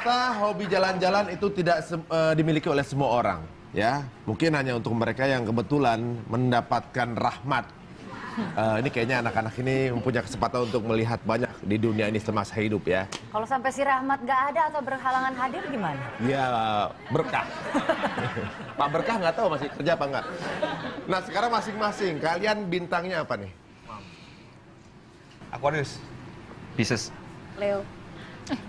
Ternyata hobi jalan-jalan itu tidak dimiliki oleh semua orang, ya. Mungkin hanya untuk mereka yang kebetulan mendapatkan rahmat. Ini kayaknya anak-anak ini mempunyai kesempatan untuk melihat banyak di dunia ini semasa hidup, ya. Kalau sampai si Rahmat nggak ada atau berhalangan hadir gimana? Ya, berkah. Pak Berkah nggak tahu masih kerja apa nggak. Nah, sekarang masing-masing kalian bintangnya apa nih? Aquarius. Pisces. Leo.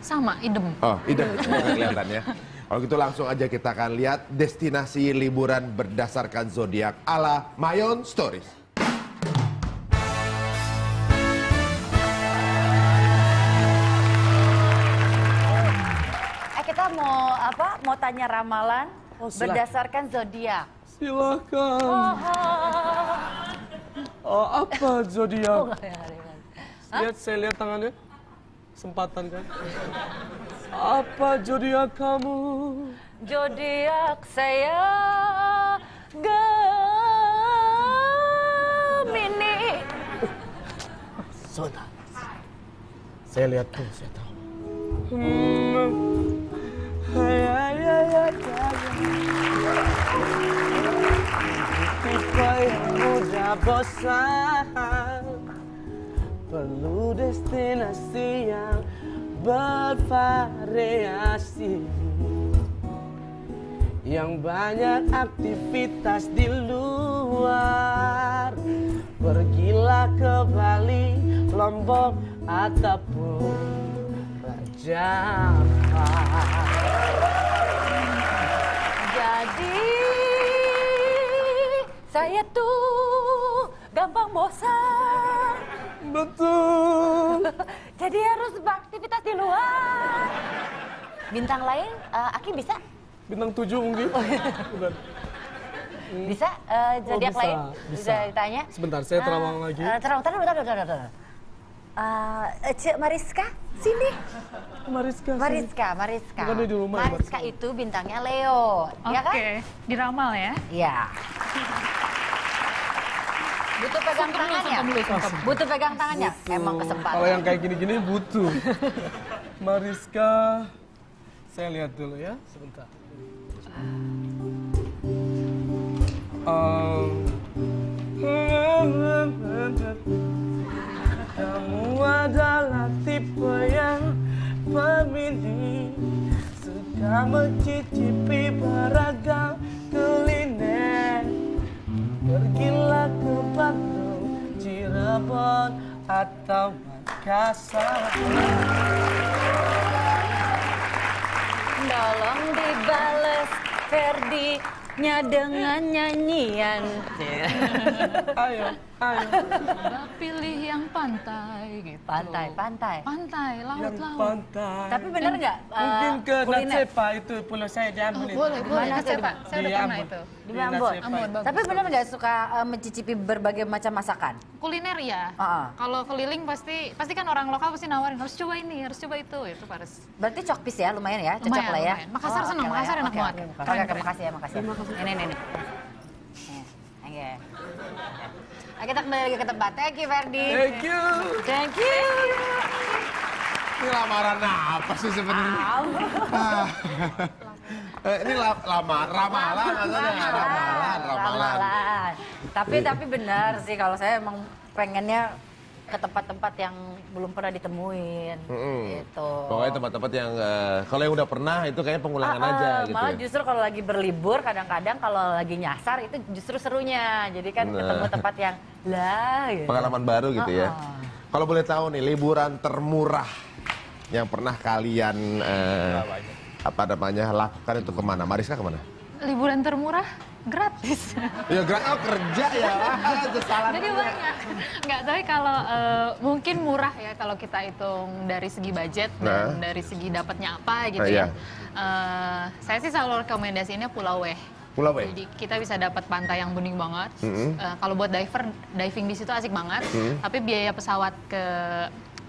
Sama, idem. Oh, idem. Nggak kelihatan ya. Kalau gitu langsung aja kita akan lihat destinasi liburan berdasarkan zodiak ala Mayon Stories. Kita mau tanya ramalan berdasarkan zodiak. Silakan. Apa zodiak? Saya lihat tangannya. Sempatan kan? Apa zodiak kamu? Zodiak saya Gemini. Sebentar. Saya lihat tuh, saya tahu. Tipe yang mudah bosan, perlu destinasi yang bervariasi, yang banyak aktivitas di luar. Pergilah ke Bali, Lombok, ataupun Raja Ampat. Jadi saya tuh gampang bosan. Betul. Jadi harus beraktivitas di luar. Bintang lain, Aki bisa? Bintang 7 mungkin. Bukan. Bisa? Zodiak bisa, lain? bisa. Ditanya? Sebentar, saya terawang lagi. Bentar. Cik Mariska, sini. Mariska. Mariska. Bukan dia di rumah ya, Mariska itu bintangnya Leo, ya kan? Oke, diramal ya. Iya. Butuh pegang tangannya? Butuh pegang tangannya? Emang kesempatan. Kalau yang kayak gini-gini butuh. Mariska, saya lihat dulu ya, sebentar. Kamu adalah tipe yang pemilih, suka mencicipi beragam kuliner. Pergilah ke Bandung, Cirebon, atau Makassar. Tolong dibales Ferdi-nya dengan nyanyian. Ayo. Pilih yang pantai gitu. Pantai. Pantai, Yang laut. pantai. Tapi bener nggak? Mungkin ke kuliner? Natsepa itu pulau saya di Ambon itu. Boleh. Mana Saya coba? saya udah pernah itu. Di Ambon. Bagus. Tapi bener nggak suka mencicipi berbagai macam masakan? Kuliner ya. Kalau keliling pasti kan orang lokal pasti nawarin harus coba ini, harus coba itu parah. Berarti cokpis ya, lumayan ya, cocok Lumayan, lah ya. lumayan. Makassar seneng, oke lah Makassar ya. enak banget. Oke, Keren. makasih ya, makasih. Ini. Oke. Nah, kita kembali lagi ke tempat. Thank you, Ferdi. Thank you. Ini lamaran apa sih sebenarnya? Ini ramalan maksudnya. Ramalan. Tapi benar sih kalau saya emang pengennya ke tempat-tempat yang belum pernah ditemuin. Gitu. Pokoknya tempat-tempat yang kalau yang udah pernah itu kayaknya pengulangan aja gitu. Malah Ya. justru kalau lagi berlibur kadang-kadang kalau lagi nyasar itu justru serunya. Jadi kan ketemu tempat yang gitu. Pengalaman baru gitu ya. Kalau boleh tahu nih liburan termurah yang pernah kalian lakukan itu kemana? Mariska kemana? Liburan termurah gratis. Ya kerja ya. Jadi banyak. Nggak, tapi kalau mungkin murah ya kalau kita hitung dari segi budget dan dari segi dapatnya apa gitu ya. Saya sih selalu rekomendasiinnya Pulau W. Pulau W. Jadi kita bisa dapat pantai yang bening banget. Kalau buat diving di situ asik banget. Tapi biaya pesawat ke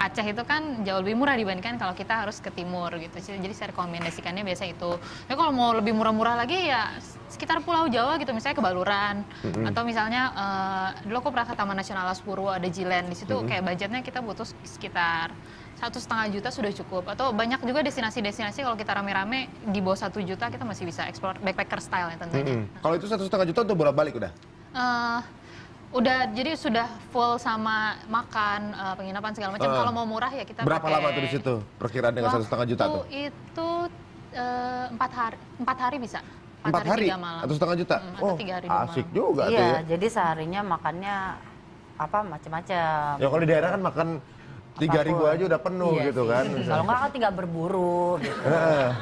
Aceh itu kan jauh lebih murah dibandingkan kalau kita harus ke timur gitu. Jadi saya rekomendasikannya biasa itu. Tapi kalau mau lebih murah-murah lagi ya sekitar Pulau Jawa gitu, misalnya ke Baluran, atau misalnya dulu aku pernah ke Taman Nasional Alas-Purwo, ada Jilen, di situ kayak budgetnya kita butuh sekitar 1,5 juta sudah cukup. Atau banyak juga destinasi-destinasi kalau kita rame-rame di bawah 1 juta kita masih bisa explore backpacker style ya tentunya. Kalau itu 1,5 juta untuk bolak-balik udah? Udah, jadi sudah full sama makan, penginapan segala macam. Kalau mau murah ya kita Berapa pakai. lama tuh di situ? Perkiraan dengan 1,5 juta tuh? Itu 4 hari bisa. 4 hari? 3 malam. Atau 1,5 juta? Atau 3 hari 2 asik malam. juga tuh ya. Iya, jadi seharinya makannya apa macam-macam. Ya kalau di daerah kan makan 3.000 aja udah penuh Iya gitu sih. kan. Kalau nggak kan tinggal berburu gitu.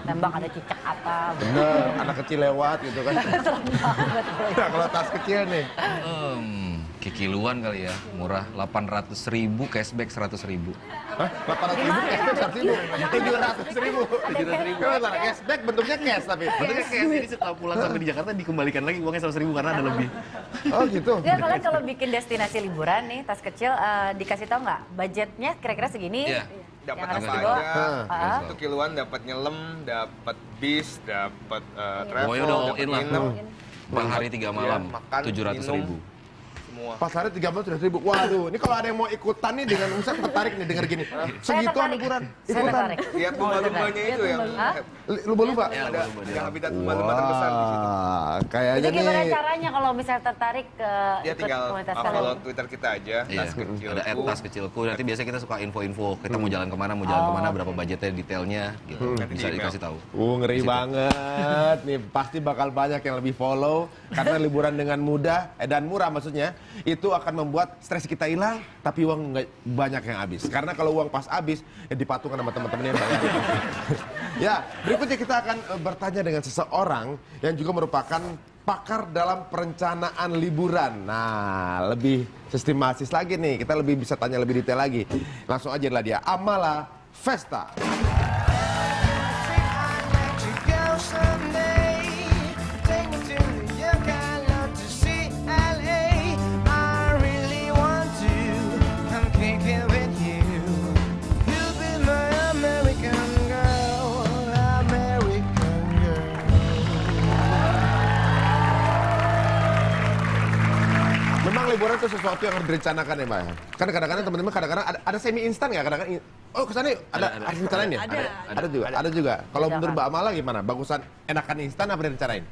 Tembak ada cicak apa. Bener, anak kecil lewat gitu kan. Nah, kalau tas kecil nih. Kikiluan kali ya, murah. 800.000 cashback 100.000. Hah? 800.000 cashback 100.000? 700.000. 700.000. Bentar, cashback bentuknya cash tapi. Bentuknya kayak jadi setelah pulang sampai di Jakarta dikembalikan lagi uangnya 100.000 karena ada lebih. Oh gitu. Ya kalian kalau bikin destinasi liburan nih, tas kecil dikasih tahu nggak budgetnya kira-kira segini? Iya. Dapat Yang harus apa dibawa? aja, untuk kiluan dapat nyelem, dapat bis, dapat travel, Pokoknya udah all dapat in lah. nginep, 4 hari 3 malam, makan, 700.000. semua. Pas hari 300.000. Waduh, ini kalau ada yang mau ikutan nih dengan misalnya tertarik nih denger gini. Segituan tertarik. liburan. Saya Ikutan. tertarik. Lihat lumba-lumbanya itu yang Hah? Lumba-lumba. ada yang habitat lumba-lumba terbesar di situ. Wah, kayaknya Jadi gimana nih. caranya kalau misalnya tertarik ke Ya ikut tinggal komunitas follow kalian? Twitter kita aja, Iya, tas kecil. ada tas kecilku. Nanti biasanya kita suka info-info. Kita mau jalan kemana, berapa budgetnya, detailnya, gitu. Nanti Bisa di email. dikasih tahu. Ngeri banget. Nih pasti bakal banyak yang lebih follow karena liburan dengan mudah dan murah maksudnya itu akan membuat stres kita hilang tapi uang nggak banyak yang habis. Karena kalau uang pas habis ya dipatungan sama teman-temannya yang bayar. Ya, berikutnya kita akan bertanya dengan seseorang yang juga merupakan pakar dalam perencanaan liburan. Nah, lebih sistematis lagi nih. Kita lebih bisa tanya lebih detail lagi. Langsung aja lah dia, Amala Vesta. Memang liburan itu sesuatu yang harus direncanakan ya, Mbak. Kan kadang-kadang teman-teman ada semi instan nggak? Kadang-kadang oh kesana yuk, ada rencanain ya? Ada juga. Kalau menurut Mbak Amala gimana? Bagusan enakan instan apa direncanain?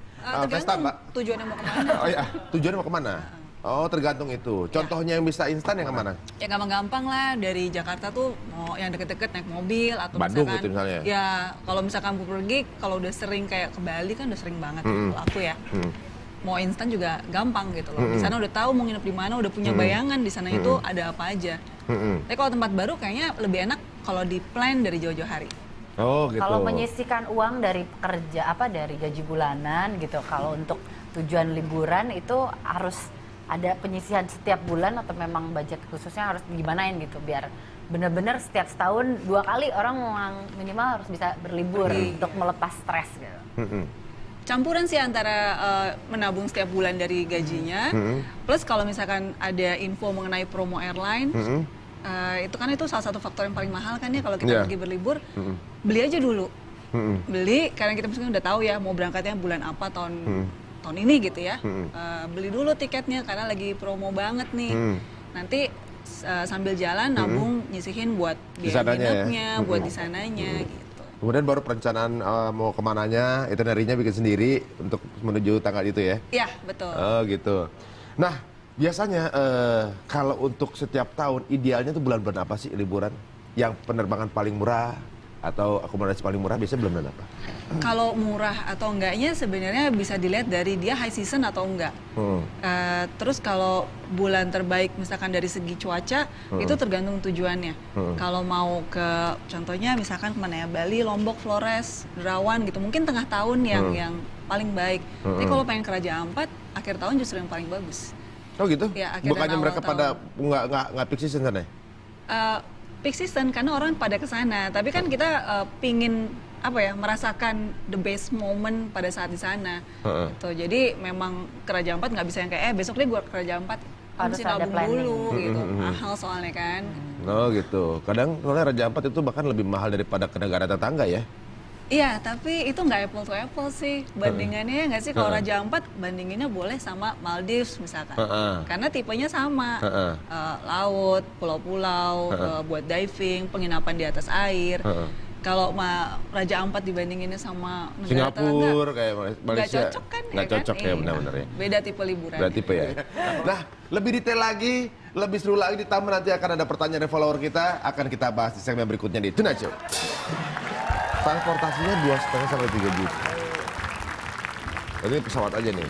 Vesta, Mbak. Tujuannya mau kemana? Oh iya, tujuannya mau kemana? Oh tergantung itu. Contohnya yang bisa instan yang kemana? Ya gampang-gampang lah, dari Jakarta tuh mau yang deket-deket naik mobil atau Bandung misalkan gitu misalnya? ya kalau misalkan aku pergi, kalau udah sering kayak ke Bali kan udah sering banget kalau aku ya. Mau instan juga gampang gitu loh. Di sana udah tahu mau nginep di mana, udah punya bayangan di sana itu ada apa aja. Tapi kalau tempat baru kayaknya lebih enak kalau di plan dari jauh-jauh hari. Oh gitu. Kalau menyisihkan uang dari pekerja dari gaji bulanan gitu, kalau untuk tujuan liburan itu harus ada penyisihan setiap bulan atau memang budget khususnya harus gimanain gitu biar benar-benar setiap setahun 2 kali orang minimal harus bisa berlibur untuk melepas stres gitu. Campuran sih antara menabung setiap bulan dari gajinya, plus kalau misalkan ada info mengenai promo airline, itu kan itu salah satu faktor yang paling mahal kan ya kalau kita pergi berlibur, beli aja dulu, beli karena kita mungkin udah tahu ya mau berangkatnya bulan apa tahun ini gitu ya, beli dulu tiketnya karena lagi promo banget nih, nanti sambil jalan nabung nyisihin buat biaya nginepnya, buat di sananya gitu. Kemudian baru perencanaan mau kemananya, itinerary-nya bikin sendiri untuk menuju tanggal itu ya? Iya, betul. Oh gitu. Nah, biasanya kalau untuk setiap tahun, idealnya tuh bulan-bulan apa sih liburan? Yang penerbangan paling murah atau akomodasi paling murah biasanya bulan-bulan apa? Kalau murah atau enggaknya sebenarnya bisa dilihat dari dia high season atau enggak. Terus kalau bulan terbaik misalkan dari segi cuaca itu tergantung tujuannya. Kalau mau ke contohnya misalkan kemana ya, Bali, Lombok, Flores, Derawan gitu, mungkin tengah tahun yang paling baik. Tapi kalau pengen ke Raja Ampat, akhir tahun justru yang paling bagus. Oh gitu? Ya, akhir Bukannya dan awal mereka pada nggak peak season sana ya? Peak season karena orang pada ke sana. Tapi kan kita pingin merasakan the best moment pada saat di sana. Gitu. Jadi memang ke Raja Ampat nggak bisa yang kayak besok deh gue ke Raja Ampat harus nabung dulu gitu. Mahal soalnya kan. Oh gitu. Kadang soalnya Raja Ampat itu bahkan lebih mahal daripada ke negara tetangga ya. Iya, tapi itu nggak apple to apple sih. Bandingannya nggak sih, kalau Raja Ampat bandinginnya boleh sama Maldives misalkan. Karena tipenya sama. Laut, pulau-pulau, buat diving, penginapan di atas air. Kalau Raja Ampat dibandinginnya sama negara Singapura kayak Malaysia. nggak cocok kan? Nggak cocok ya, benar-benar ya. Beda tipe liburan. Beda tipe ya. Nah, lebih detail lagi, lebih seru lagi ditambah nanti akan ada pertanyaan dari follower kita, akan kita bahas di segmen berikutnya di Tonight Show. Transportasinya 2,5 sampai 3 juta. Ini pesawat aja nih.